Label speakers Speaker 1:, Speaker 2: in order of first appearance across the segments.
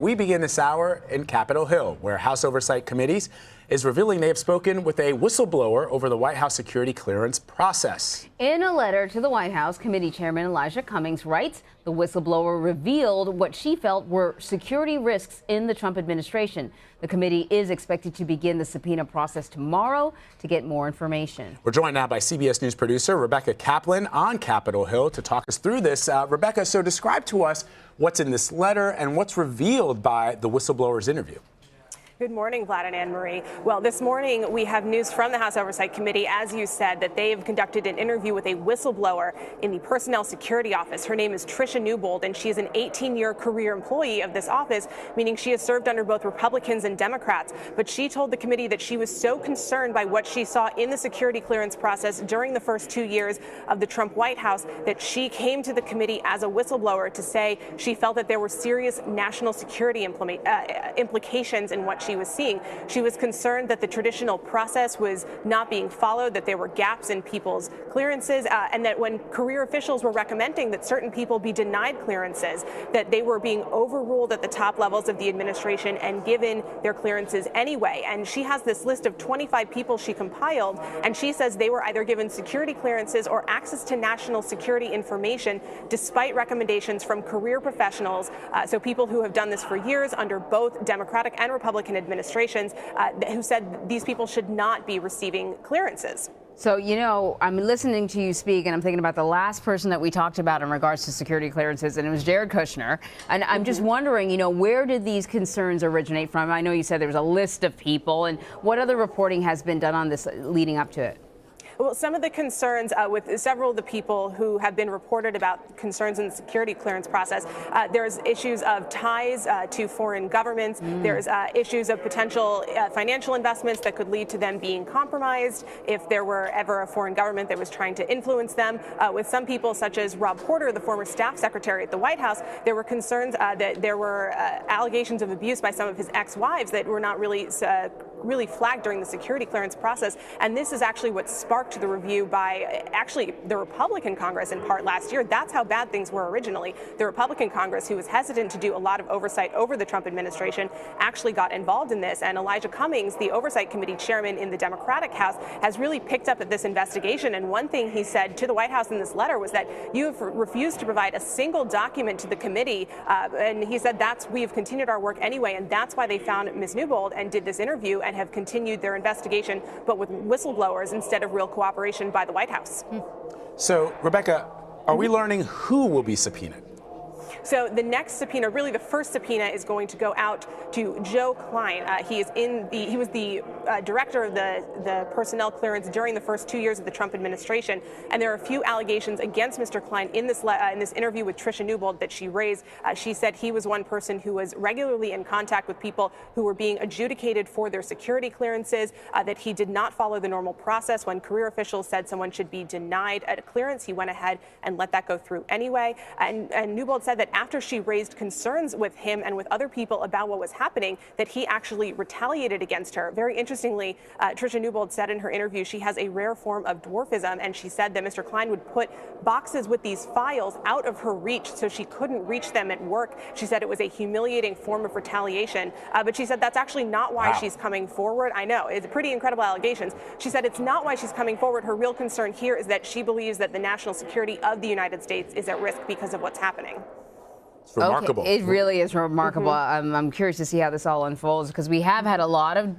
Speaker 1: We begin this hour in Capitol Hill, where House Oversight Committees is revealing they have spoken with a whistleblower over the White House security clearance process.
Speaker 2: In a letter to the White House, Committee Chairman Cummings writes the whistleblower revealed what she felt were security risks in the Trump administration. The committee is expected to begin the subpoena process tomorrow to get more information.
Speaker 1: We're joined now by CBS News producer Rebecca Kaplan on Capitol Hill to talk us through this. Rebecca, so describe to us what's in this letter and what's revealed by the whistleblower's interview.
Speaker 3: Good morning, Vlad and Anne-Marie. Well, this morning we have news from the House Oversight Committee, as you said, that they have conducted an interview with a whistleblower in the Personnel Security Office. Her name is Tricia Newbold, and she is an 18-year career employee of this office, meaning she has served under both Republicans and Democrats. But she told the committee that she was so concerned by what she saw in the security clearance process during the first 2 years of the Trump White House that she came to the committee as a whistleblower to say she felt that there were serious national security implications in what she was seeing. She was concerned that the traditional process was not being followed, that there were gaps in people's clearances, and that when career officials were recommending that certain people be denied clearances, that they were being overruled at the top levels of the administration and given their clearances anyway. And she has this list of 25 people she compiled, and she says they were either given security clearances or access to national security information despite recommendations from career professionals, so people who have done this for years under both Democratic and Republican administrations, who said these people should not be receiving clearances.
Speaker 2: So, you know, I'm listening to you speak and I'm thinking about the last person that we talked about in regards to security clearances, and it was Jared Kushner. And I'm just wondering, you know, where did these concerns originate from? I know you said there was a list of people, and what other reporting has been done on this leading up to it?
Speaker 3: Well, some of the concerns with several of the people who have been reported about concerns in the security clearance process, there's issues of ties to foreign governments. There's issues of potential financial investments that could lead to them being compromised if there were ever a foreign government that was trying to influence them. With some people, such as Rob Porter, the former staff secretary at the White House, there were concerns that there were allegations of abuse by some of his ex-wives that were not really flagged during the security clearance process. And this is actually what sparked the review by actually the Republican Congress in part last year. That's how bad things were originally. The Republican Congress, who was hesitant to do a lot of oversight over the Trump administration, actually got involved in this. And Cummings, the Oversight Committee chairman in the Democratic House, has really picked up at this investigation. And one thing he said to the White House in this letter was that you have refused to provide a single document to the committee. And he said we have continued our work anyway. And that's why they found Ms. Newbold and did this interview and have continued their investigation, but with whistleblowers instead of real cooperation by the White House.
Speaker 1: So, Rebecca, are we learning who will be subpoenaed?
Speaker 3: So the next subpoena, really the first subpoena, is going to go out to Joe Kline. He was the director of the personnel clearance during the first 2 years of the Trump administration, and there are a few allegations against Mr. Kline in this interview with Tricia Newbold that she raised. She said he was one person who was regularly in contact with people who were being adjudicated for their security clearances, that he did not follow the normal process. When career officials said someone should be denied a clearance, he went ahead and let that go through anyway. And Newbold said that after she raised concerns with him and with other people about what was happening, that he actually retaliated against her. Very interestingly, Tricia Newbold said in her interview she has a rare form of dwarfism, and she said that Mr. Kline would put boxes with these files out of her reach so she couldn't reach them at work. She said it was a humiliating form of retaliation, but she said that's actually not why she's coming forward. I know, it's pretty incredible allegations. She said it's not why she's coming forward. Her real concern here is that she believes that the national security of the United States is at risk because of what's happening.
Speaker 1: It's remarkable.
Speaker 2: Okay, it really is remarkable. I'm curious to see how this all unfolds, because we have had a lot of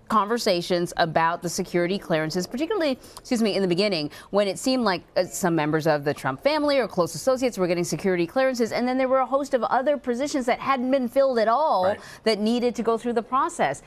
Speaker 2: conversations about the security clearances, particularly, in the beginning, when it seemed like some members of the Trump family or close associates were getting security clearances, and then there were a host of other positions that hadn't been filled at all that needed to go through the process.